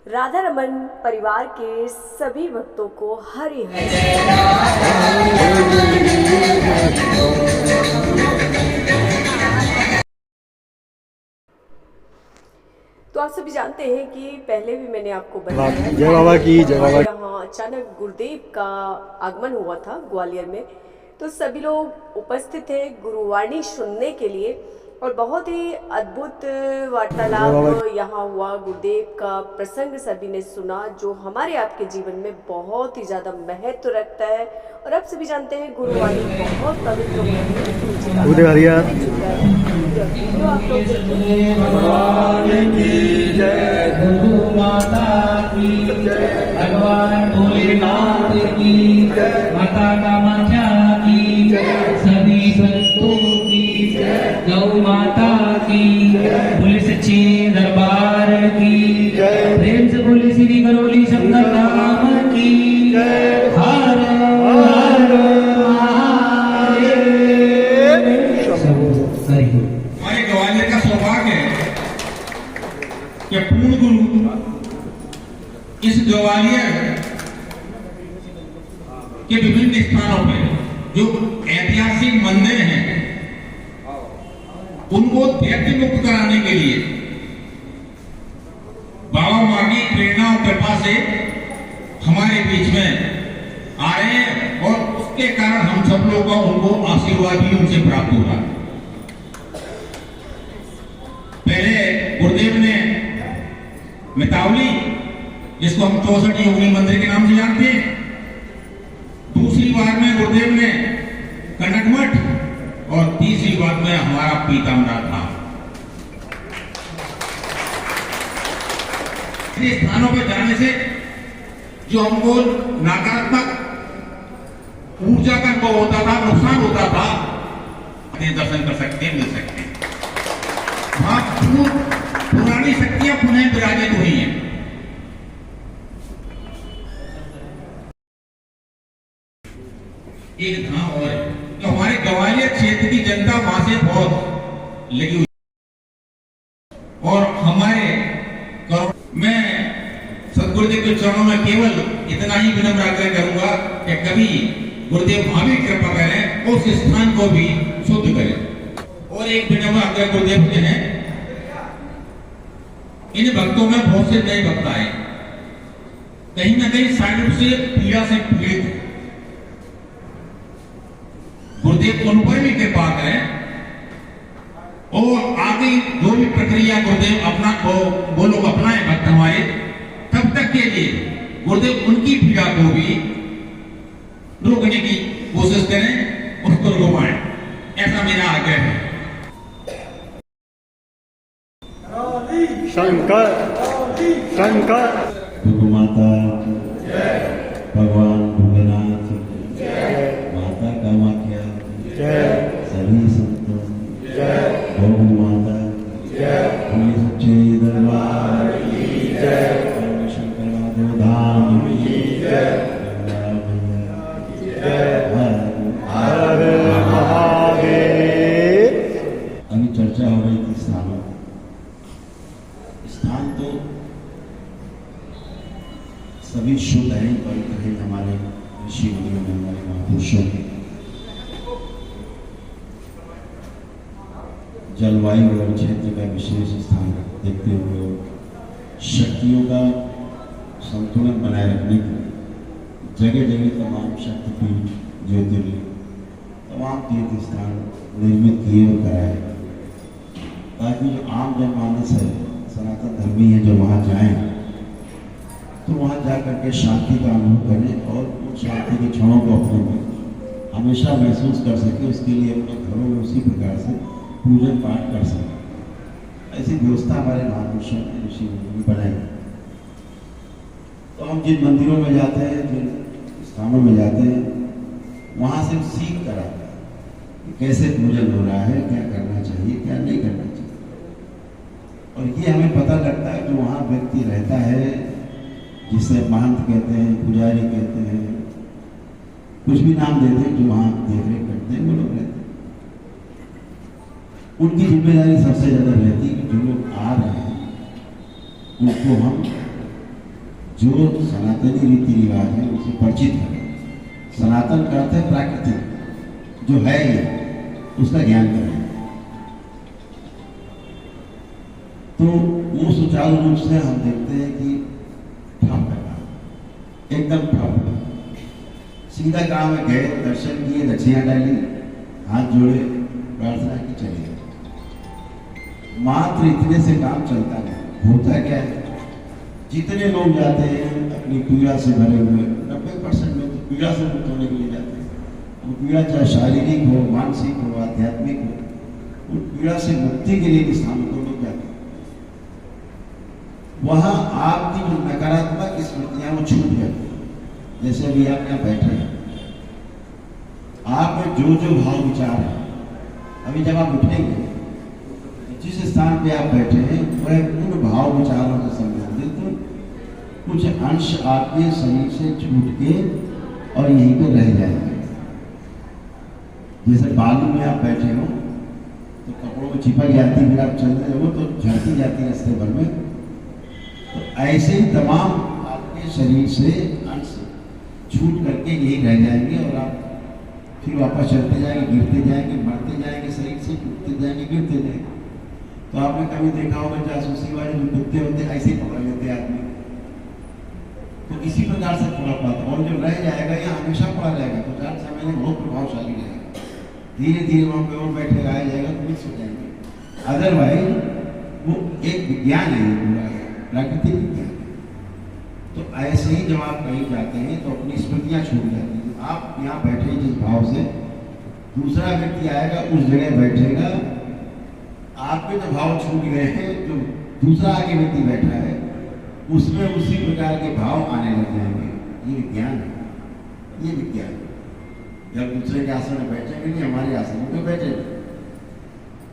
राधा रमन परिवार के सभी भक्तों को हरि हरि। तो आप सभी जानते हैं कि पहले भी मैंने आपको बताया जय बाबा की जय बाबा। यहाँ अचानक गुरुदेव का आगमन हुआ था ग्वालियर में, तो सभी लोग उपस्थित थे गुरुवाणी सुनने के लिए और बहुत ही अद्भुत वार्तालाप यहाँ हुआ। गुरुदेव का प्रसंग सभी ने सुना जो हमारे आपके जीवन में बहुत ही ज़्यादा महत्व रखता है। और आप सभी जानते हैं गुरुवाणी बहुत पवित्र होती है। गुरुदेव हरिया भगवान भोलेनाथ की माता कामाख्या की सभी संतों की गौ माता की बोले सच्चे दरबार की प्रेम से बोले श्री गरोली शंकर धाम की हर हर हमारे ग्वालियर का सौभाग्य है कि पूर्ण गुरु इस ग्वालियर के विभिन्न स्थानों पे जो ऐतिहासिक मंदिर हैं उनको दैत्य मुक्त कराने के लिए बाबा माँ की प्रेरणा और कृपा से हमारे बीच में आ रहे हैं और उसके कारण हम सब लोगों का उनको आशीर्वाद भी उनसे प्राप्त हो रहा है। पहले गुरुदेव ने मितावली, जिसको हम 64 योगिनी मंदिर के नाम से जानते हैं, दूसरी बार में गुरुदेव ने कनक मठ और तीसरी बार में हमारा पीताम्बरा था। ऐसे स्थानों पर जाने से जो हमको नकारात्मक ऊर्जा का अनुभव होता था, नुकसान होता था, दर्शन कर सकते हैं, मिल सकते हैं। वहां पुरानी शक्तियां पुनः विराजित हुई हैं। एक धाम और तो हमारे ग्वालियर क्षेत्र की जनता वहां से बहुत लगी हुई और हमारे मैं सदगुरुदेव के चरणों में केवल इतना ही विनम्र आग्रह करूंगा कि कभी गुरुदेव वहां भी कृपा करें, उस स्थान को भी शुद्ध करें। और एक विनम्र आग्रह गुरुदेव के हैं, इन भक्तों में बहुत से नए भक्त आए, कहीं ना कहीं शारीरिक से पीड़ा से पीड़ित है। गुरुदेव उन पर भी कृपा करें और आगे जो भी प्रक्रिया गुरुदेव अपना वो लोग अपनाए भक्त हमारे, तब तक के लिए गुरुदेव उनकी पीड़ा को भी रोकने की कोशिश करें, उसको रोकाएं, ऐसा मेरा आग्रह है। शंकर शंकर माता भगवान भोलेनाथ माता कामाख्या सभी संतों गौ माता बोले सच्चे दरबार की शंकर धाम की हर महादेव। अभी चर्चा हो रही थी स्थानों, स्थान तो सभी शुद्ध हैं, पवित्र हैं हमारे ऋषि मुनियों में, हमारे महापुरुषों के। जलवायु और क्षेत्र का विशेष स्थान देखते हुए शक्तियों का संतुलन बनाए रखने के लिए जगह जगह तमाम शक्तिपीठ, ज्योतिर्लिंग, तमाम तीर्थ स्थान निर्मित किए और कराए, ताकि जो आम जनमानस है, सनातन धर्मी है, जो वहाँ जाएं तो वहाँ जा करके शांति का अनुभव करें और उन शांति के क्षणों को अपने में हमेशा महसूस कर सके। उसके लिए अपने घरों में उसी प्रकार से पूजन पाठ कर सके। ऐसी व्यवस्था हमारे महापुरुषों ने, ऋषि मुनि बनाई। तो हम जिन मंदिरों में जाते हैं, जिन स्थानों में जाते हैं, वहाँ से सीख कर आते हैं कि कैसे पूजन हो रहा है, क्या करना चाहिए, क्या नहीं करना चाहिए। और ये हमें पता लगता है जो वहाँ व्यक्ति रहता है, जिसे महंत कहते हैं, पुजारी कहते हैं, कुछ भी नाम देते हैं, जो वहाँ देख रेख करते हैं, वो लोग रहते हैं। उनकी जिम्मेदारी सबसे ज्यादा रहती है कि जो लोग आ रहे हैं उनको हम जो सनातनी रीति रिवाज है उसे परिचित करें। सनातन का अर्थ है प्राकृतिक, जो है ये उसका ज्ञान करें। तो वो सुचारू रूप से हम देखते हैं कि ठप है, एकदम ठप है। सीधा काम है, गए दर्शन किए, दक्षिणा डाली, हाथ जोड़े, प्रार्थना की, चले गए। मात्र इतने से काम चलता नहीं। होता क्या है, जितने लोग जाते हैं अपनी पीड़ा से भरे हुए, 90% लोग तो पीड़ा से मुक्त होने के लिए जाते हैं। वो पीड़ा चाहे शारीरिक हो, मानसिक हो, आध्यात्मिक हो, उन पीड़ा से मुक्ति के लिए स्थानों को लोग जाते हैं। वहाँ आपकी जो नकारात्मक स्मृतियां वो छूट जाती है। जैसे अभी आप यहाँ बैठे हैं, आप में जो जो भाव विचार है, अभी जब आप उठेंगे, जिस स्थान पे आप बैठे हैं वह उन भाव विचारों से संबंधित कुछ अंश आपके शरीर से छूट के और यहीं पे रह जाएंगे। जैसे बालू में आप बैठे हो तो कपड़ों में चिपक जाती, फिर आप चल रहे हो तो झड़ती जाती है रास्ते भर में। तो ऐसे ही तमाम आपके शरीर से अंश छूट करके यही रह जाएंगे और आप फिर वापस चलते जाएंगे, गिरते जाएंगे, मरते जाएंगे, शरीर से टूटते जाएंगे, गिरते जाएंगे। तो आपने कभी देखा होगा जासूसी वाले जो कुत्ते होते हैं ऐसे ही पकड़ लेते आदमी। तो इसी प्रकार से पकड़ पाता, और जो रह जाएगा यहाँ हमेशा पड़ा रहेगा, तो 4 समय में बहुत प्रभावशाली रहेगा। धीरे धीरे वहाँ पे और बैठे रह जाएगा तो मिक्स हो जाएंगे। अदरवाइज वो एक विज्ञान है, पूरा प्राकृतिक विज्ञान। तो ऐसे ही जब आप कहीं जाते हैं तो अपनी स्मृतियाँ छूट जाती हैं। आप यहाँ बैठे जिस भाव से, दूसरा व्यक्ति आएगा उस जगह बैठेगा, आपके जो भाव छूट गए हैं, जो दूसरा आगे व्यक्ति बैठा है उसमें उसी प्रकार के भाव आने लग जाएंगे। ये विज्ञान है, ये विज्ञान। जब दूसरे के आसन में बैठेंगे नहीं, हमारे आसन में तो बैठेंगे,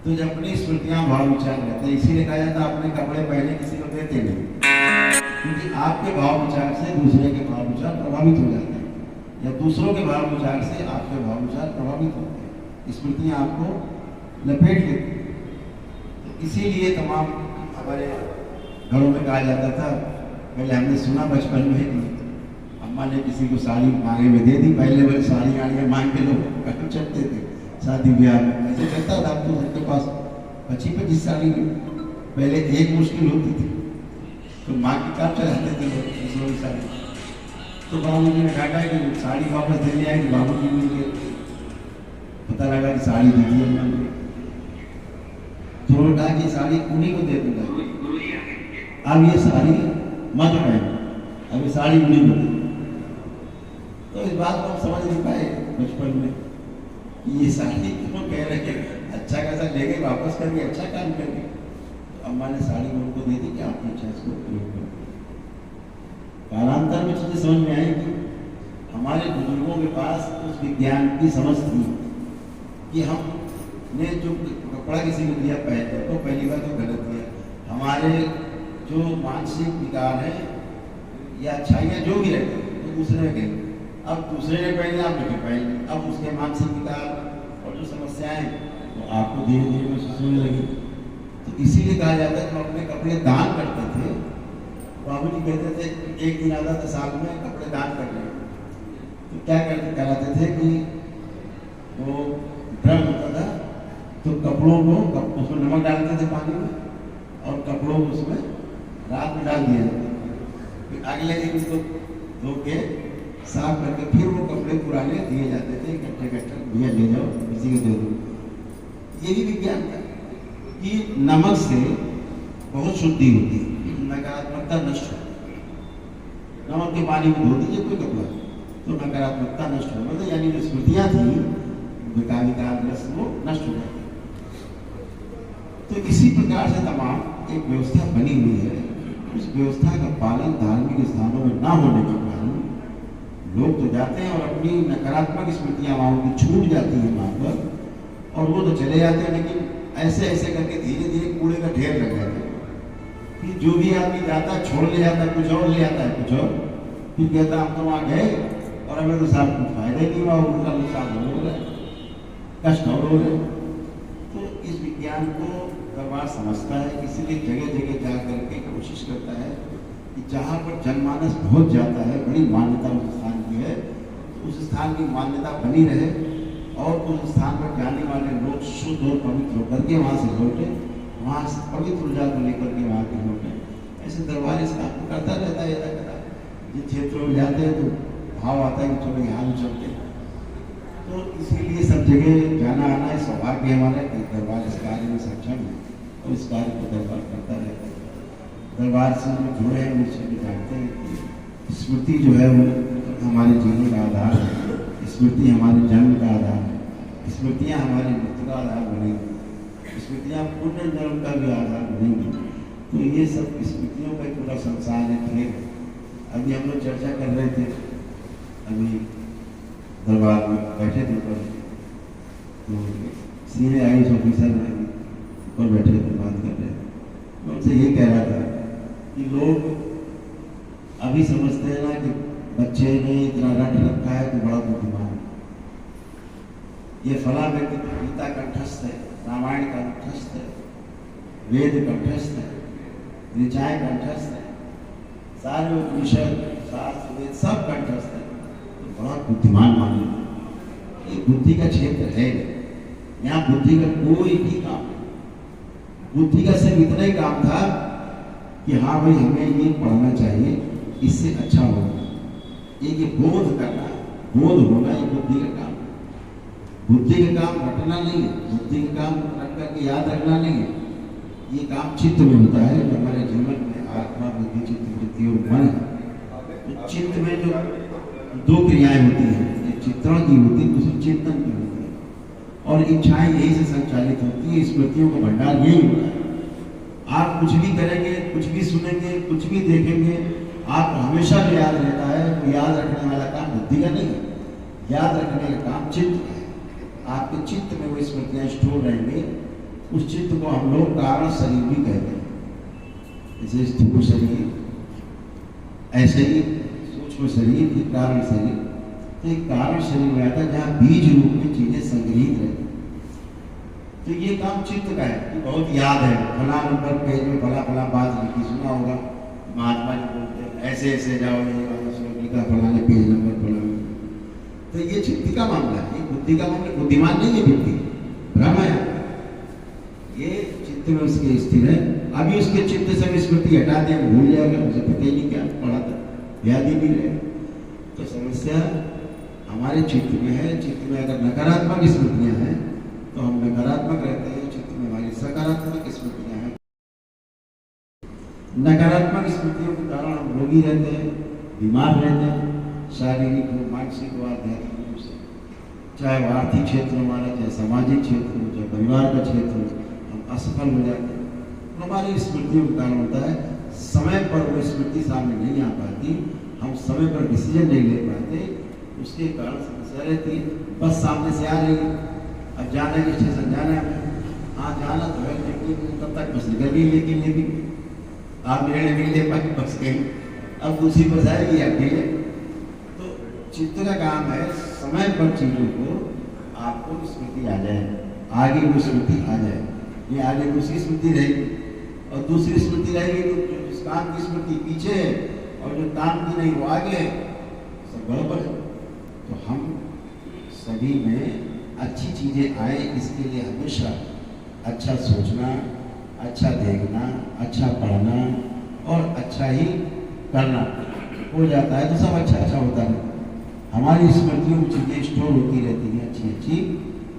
तो जब अपनी स्मृतियाँ भाव विचार रहते हैं। इसीलिए कहा जाता है अपने कपड़े पहने किसी को देते नहीं, क्योंकि आपके भाव विचार से दूसरे के भाव विचार प्रभावित हो जाते हैं, या दूसरों के भाव विचार से आपके भाव विचार प्रभावित होते हैं। स्मृतियाँ आपको लपेट लेती हैं। इसीलिए तमाम हमारे घरों में कहा जाता था, पहले हमने सुना बचपन में कि अम्मा ने किसी को साड़ी मांगे में दे दी। पहले वाली साड़ी आड़ियाँ मांग के लोग चढ़ते थे शादी ब्याह में, ऐसे करता था। अब तो सबके पास 25-25 साड़ी पहले एक मुश्किल होती थी, तो माँ की काम चलाते थे लोग दूसरों की साड़ी। तो बाबू जी ने कहा कि साड़ी वापस देने आएगी, बाबू जी ने पता लगा कि साड़ी दी थी अम्मा ने, तो उन्होंने कहा कि साड़ी उन्हीं को दे दूंगा, अब ये साड़ी मत पहन, अब ये साड़ी उन्हीं को दे। तो इस बात को हम समझ नहीं पाए बचपन में कि ये साड़ी क्यों कह रहे हैं, अच्छा कैसा लेके वापस करके अच्छा काम करके। तो अम्मा ने साड़ी उनको दे दी कि आपने अच्छा इसको प्रयोग कर। कालांतर में चीजें समझ में आई कि हमारे बुजुर्गों के पास उस विज्ञान की समझ थी कि हमने जो कपड़ा किसी को दिया पहले तो पहली बार तो गलत किया। हमारे जो मानसिक विकार है या अच्छाइयाँ जो भी रहते हैं तो दूसरे में गई, अब दूसरे ने पहने आपने भी पहन ली, अब उसके मानसिक विकार और जो समस्याएं वो आपको धीरे धीरे महसूस होने लगी। तो इसीलिए कहा जाता है जब अपने कपड़े दान करते थे, बाबू जी कहते थे एक दिन आता था साल में कपड़े दान कर रहे, तो क्या कराते थे कि वो ड्रम होता था तो कपड़ों को उसमें नमक डालते थे पानी में और कपड़ों को उसमें रात में डाल दिया जाता, फिर अगले दिन उसको धो के साफ करके फिर वो कपड़े पुराने दिए जाते थे इकट्ठे इकट्ठे, भैया ले जाओ किसी को दे दो। ये भी विज्ञान था कि नमक से बहुत शुद्धि होती है, नकारात्मकता नष्ट होती है। नमक के पानी में धो दीजिए कोई कपड़ा तो नकारात्मकता नष्ट हो, मतलब यानी जो स्मृतियाँ थी विकार वो नष्ट हो जाती। तो इसी प्रकार से तमाम एक व्यवस्था बनी हुई है। उस व्यवस्था का पालन धार्मिक स्थानों में ना होने के कारण लोग तो जाते हैं और अपनी नकारात्मक स्मृतियाँ वहाँ की छूट जाती हैं वहाँ पर, और वो तो चले जाते हैं, लेकिन ऐसे ऐसे करके धीरे धीरे कूड़े का ढेर लग जाता है। फिर जो भी आदमी जाता है छोड़ ले जाता है, कुछ और ले आता है कुछ और, फिर कहता हम तो वहाँ गए और हमें तो साहब कुछ फायदा ही नहीं हुआ, उनका नुकसान हो रहा है, कष्ट और हो रहे। तो इस विज्ञान को दरबार समझता है, इसीलिए जगह जगह जा करके कोशिश करता है कि जहाँ पर जनमानस पहुँच जाता है, बड़ी मान्यता उस स्थान की है, उस स्थान की मान्यता बनी रहे और उस स्थान पर जाने वाले लोग शुद्ध और पवित्र होकर के वहाँ से लौटे, वहाँ से पवित्र ऊर्जा को लेकर के वहाँ के लौटे। ऐसे दरबार इस काम को करता रहता है। जिन क्षेत्रों में जाते हैं तो भाव आता है कि चलो यहाँ भी चलते हैं। तो इसीलिए सब जगह जाना आना है, सौभाग्य हमारा कि दरबार इस कार्य में सक्षम है और इस कार्य को दरबार करता रहता है। दरबार से जो जुड़े हैं उनसे भी जानते हैं कि स्मृति जो है वो हमारे जीवन का आधार है, स्मृति हमारे जन्म का आधार है, स्मृतियाँ हमारी मृत्यु का आधार बनेंगी, स्मृतियाँ पुनर्जन्म का भी आधार बनेंगी। तो ये सब स्मृतियों का पूरा संसार है, खेल। अभी हम लोग चर्चा कर रहे थे, अभी दरबार में बैठे थे ऊपर, तो सीनियर IAS ऑफिसर ऊपर बैठे थे, बात कर रहे थे। मैं उनसे ये कह रहा था कि लोग अभी समझते हैं ना कि बच्चे ने इतना रट रखा है तो बड़ा बुद्धिमान है। ये फला व्यक्ति गीता कंठस्थ है, रामायण कंठस्थ है, वेद कंठस्थ है, ऋचाएँ कंठस्थ है, सारे उपनिषद शास्त्र वेद सब कंठस्थ है, तो बड़ा बुद्धिमान माने। ये बुद्धि का क्षेत्र है, यहाँ बुद्धि का कोई भी काम नहीं। बुद्धि का सिर्फ इतना ही काम था कि हाँ भाई हमें ये पढ़ना चाहिए, इससे अच्छा होगा। ये बोध करना, बोध होना ये बुद्धि का काम है। बुद्धि का काम रटना नहीं है, बुद्धि का काम रट करके याद रखना नहीं है। ये काम चित्त में होता है, जो हमारे जीवन में आत्मा बुद्धि चित्त वृत्ति और मन है। तो चित्त में जो दो क्रियाएं होती हैं, एक चित्रण की होती है, दूसरी चिंतन की होती है, और इच्छाएं यही से संचालित होती है। स्मृतियों का भंडार यही होता है। आप कुछ भी करेंगे, कुछ भी सुनेंगे, कुछ भी देखेंगे, आप हमेशा जो याद रहता है वो याद रखने वाला काम बुद्धि का नहीं है, याद रखने का काम चित्त का है। आपके चित्त में वो स्मृतियाँ स्टोर रहेंगे। उस चित्त को हम लोग कारण शरीर भी कहते हैं। जैसे स्थूल शरीर, ऐसे ही सूक्ष्म शरीर, फिर कारण शरीर। तो एक कारण शरीर में आता है जहाँ बीज रूप में चीजें संग्रहित रहती। तो ये काम चित्त का है कि बहुत याद है, फला नंबर पेज में फला फला बात लिखी, सुना होगा महात्मा जी बोलते हैं ऐसे ऐसे जाओ, लिखा फलाने पेज नंबर फला। तो ये चित्त का मामला है, ये बुद्धि का मामला। बुद्धिमान नहीं है बुद्धि, भ्रम है। ये चित्त में उसके स्थिर है। अभी उसके चित्त से स्मृति हटा दें, भूल जाएगा, मुझे पता ही नहीं क्या पढ़ा था, याद ही नहीं रहे। तो समस्या हमारे चित्त में है। चित्त में अगर नकारात्मक स्मृतियां हैं तो हम नकारात्मक रहते हैं, चित्त में हमारी सकारात्मक स्मृतियां हैं। नकारात्मक स्मृतियों के कारण हम रोगी रहते हैं, बीमार रहते हैं, शारीरिक हो, मानसिक हो, आध्यात्मिक रूप से। चाहे वो आर्थिक क्षेत्र हमारा, चाहे सामाजिक क्षेत्र हो, चाहे परिवार का क्षेत्र हो, हम असफल हो जाते हैं। हमारी स्मृतियों के कारण होता है। समय पर वो स्मृति सामने नहीं आ पाती, हम समय पर डिसीजन नहीं ले पाते, उसके कारण समस्या रहती है। बस सामने से आ रही है, अब जाना है स्टेशन जाना है, हाँ जाना तो है, लेकिन तब तक बस निकल गई, लेकिन आप निर्णय नहीं ले पाए, बस गई, अब दूसरी बस आएगी आपके लिए। तो चित्त का काम है समय पर चीजों को आपको स्मृति आ जाए, आगे वो स्मृति आ जाए। ये आगे दूसरी स्मृति रहेगी और दूसरी स्मृति रहेगी तो जिस काम की स्मृति पीछे है और जो काम की नहीं वो आगे है, सब गड़बड़ है। तो हम सभी में अच्छी चीजें आए, इसके लिए हमेशा अच्छा सोचना, अच्छा देखना, अच्छा पढ़ना और अच्छा ही करना हो जाता है, तो सब अच्छा अच्छा होता है। हमारी स्मृतियों में चीजें स्टोर होती रहती हैं अच्छी अच्छी,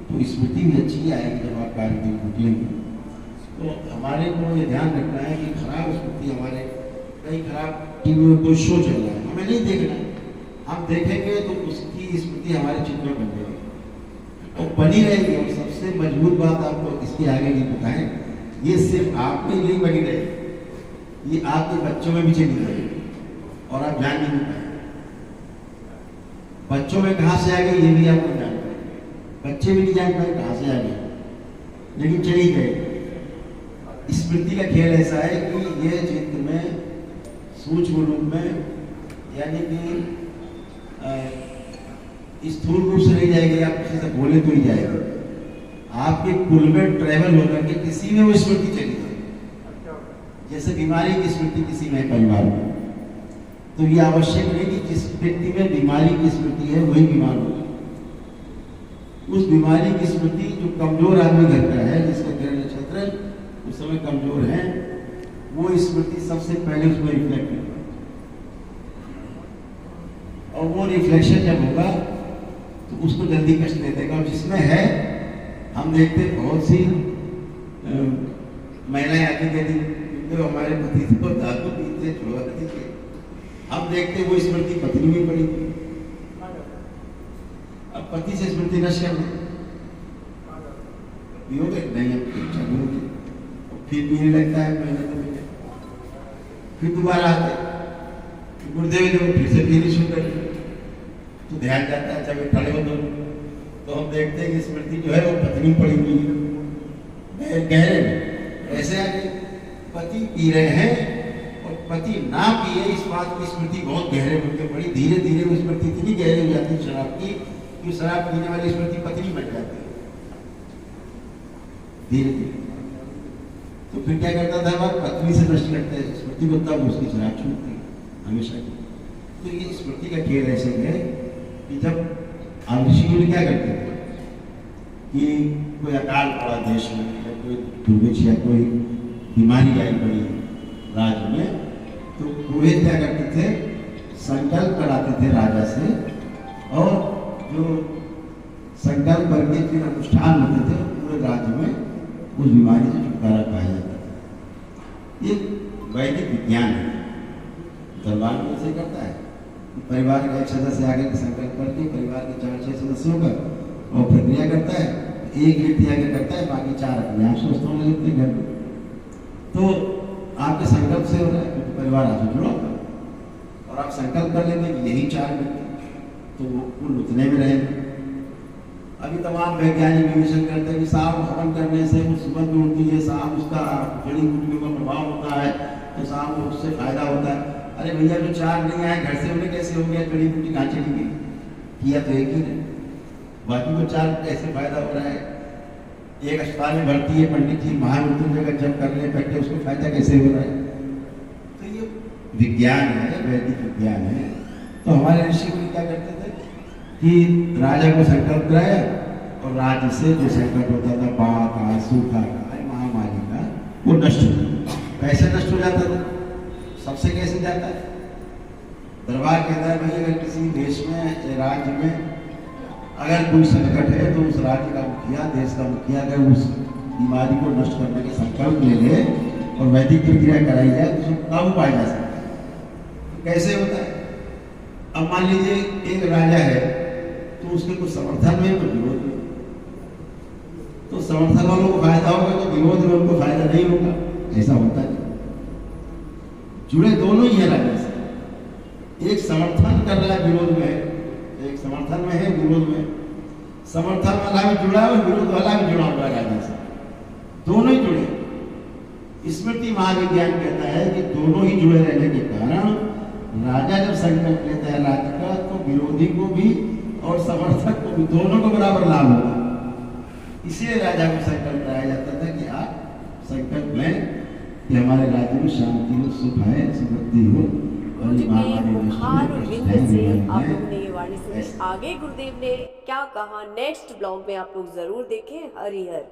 तो स्मृति भी अच्छी आएगी जब आप कार्य में निकलेंगे। तो हमारे को ये ध्यान रखना है कि खराब स्मृति हमारे, कहीं खराब टीवी में कोई शो चल रहा है, हमें नहीं देखना है। हम देखेंगे तो उसकी स्मृति हमारे चित्त में बन जाएगी और बनी रहेगी। और सबसे मजबूत बात आपको इसके आगे की बताएं, ये सिर्फ आप में नहीं बनी रहेगी, ये आपके बच्चों में भी चली जाएगी और आप जान नहीं पाए। बच्चों में कहाँ से आ गई ये भी आपको जान पाए, बच्चे भी नहीं जान पाए कहाँ से आ गई, लेकिन चली गए। स्मृति का खेल ऐसा है कि ये चित्त में सूक्ष्म रूप में, यानी कि स्थूल रूप से नहीं जाएगी, आप किसी से बोले तो ही जाएगा। आपके कुल में ट्रेवल होकर के किसी में वो स्मृति चली जाएगी। जैसे बीमारी की स्मृति किसी में परिवार में, तो ये आवश्यक नहीं कि जिस व्यक्ति में बीमारी की स्मृति है वही बीमार होगा। उस बीमारी की स्मृति जो कमजोर आदमी घर का है, जिसका ग्रह नक्षत्र उस समय कमजोर है, वो स्मृति सबसे पहले उसमें रिफ्लेक्ट होगा। और वो रिफ्लेक्शन जब होगा तो उसको जल्दी कष्ट दे देगा। और जिसमें है, हम देखते बहुत सी महिलाएं आती कहती तो हमारे पति तो दारू पीते छोड़ा थे, हम देखते वो स्मृति पत्नी में पड़ी थी। अब पति से स्मृति नष्ट कर पियोगे नहीं, अब चालू होगी, फिर पीने लगता है महीने तो महीने, फिर दोबारा आते गुरुदेव जब फिर से पीने शुरू कर तो ध्यान जाता है जब खड़े हो तो हम देखते हैं कि स्मृति जो है वो पत्नी पड़ी हुई है गहरे में। ऐसे आगे पति पी रहे हैं और पति ना पिए इस बात की स्मृति बहुत गहरे में के पड़ी, धीरे धीरे वो स्मृति इतनी गहरी हो जाती है शराब की कि शराब पीने वाली स्मृति पत्नी बन जाती है धीरे धीरे। तो फिर क्या करता था वह पत्नी से नष्ट करते हैं स्मृति को, तब उसकी शराब छूटती हमेशा की। तो ये स्मृति का खेल ऐसे है कि जब ऋषि क्या करते थे कि कोई अकाल पड़ा देश में या कोई दुर्भिक्ष या कोई बीमारी आई पड़ी राज्य में, तो पुरोहित क्या करते थे, संकल्प कराते थे राजा से, और जो संकल्प करके फिर अनुष्ठान होते थे पूरे राज्य में उस बीमारी से छुटकारा पाया जाता था। ये वैदिक विज्ञान है। दरबार में ऐसे करता है, परिवार का एक सदस्य आगे संकल्प करके परिवार के 4-6 सदस्यों का और प्रक्रिया करता है, एक व्यक्ति आगे करता है, बाकी 4 अपने आप सोचते होने लगते हैं घर में। तो आपके संकल्प से हो रहा है क्योंकि परिवार आपसे जुड़ा होता है, और आप संकल्प कर लेंगे कि यही 4 व्यक्ति, तो वो कुल उतने में रहेंगे। अभी तमाम वैज्ञानिक विवेचन करते हैं कि सांप हवन करने से वो सुगंध उड़ती है, सांप उसका जड़ी बूटियों का प्रभाव होता है, तो सांप को उससे फायदा होता है। अरे भैया जो 4 नहीं आए घर से उन्हें कैसे हो गया, जड़ी बूटी कहाँ चली गई, किया तो एक ही है, बाकी को 4 कैसे फायदा हो रहा है। एक अस्पताल में भर्ती है पंडित जी, महामृत्युंजय का जब कर ले बैठे उसको फायदा कैसे हो रहा है। तो ये विज्ञान है, वैदिक विज्ञान है। तो हमारे ऋषि मुनि क्या करते थे कि राजा को संकल्प कराया और राज्य से जो संकट होता था, बाढ़ का, सूखा का, महामारी का, वो नष्ट हो जाता। कैसे नष्ट हो जाता था, सबसे कैसे जाता है, दरबार कहता है भाई अगर किसी देश में राज्य में अगर कोई संकट है तो उस राज्य का मुखिया, देश का मुखिया अगर उस बीमारी को नष्ट करने का संकल्प ले ले और वैदिक प्रक्रिया कराई जाए तो उसको काबू पाया जा सकता है। तो कैसे होता है, अब मान लीजिए एक राजा है तो उसके कुछ समर्थन में तो विरोध में, तो समर्थन वालों को फायदा होगा तो विरोध में उनको फायदा नहीं होगा, ऐसा होता है। जुड़े दोनों ही है राजा से, एक समर्थन कर रहा है विरोध में, एक समर्थन में है विरोध में, समर्थन वाला भी जुड़ा है और विरोध वाला भी जुड़ा हुआ है राजा से, दोनों ही जुड़े। स्मृति महाविज्ञान कहता है कि दोनों ही जुड़े रहने के कारण राजा जब संकल्प लेता है राज्य का तो विरोधी को भी और समर्थक को भी, दोनों को बराबर लाभ होगा। इसलिए राजा को संकल्प कराया जाता था कि आप संकल्प लें कि हमारे राज्य में शांति हो, सुख है, समृद्धि हो। बुखार और विंध्य से आप लोगों ने ये वाणी सुनी। आगे गुरुदेव ने क्या कहा नेक्स्ट ब्लॉग में आप लोग जरूर देखें। हरि हर।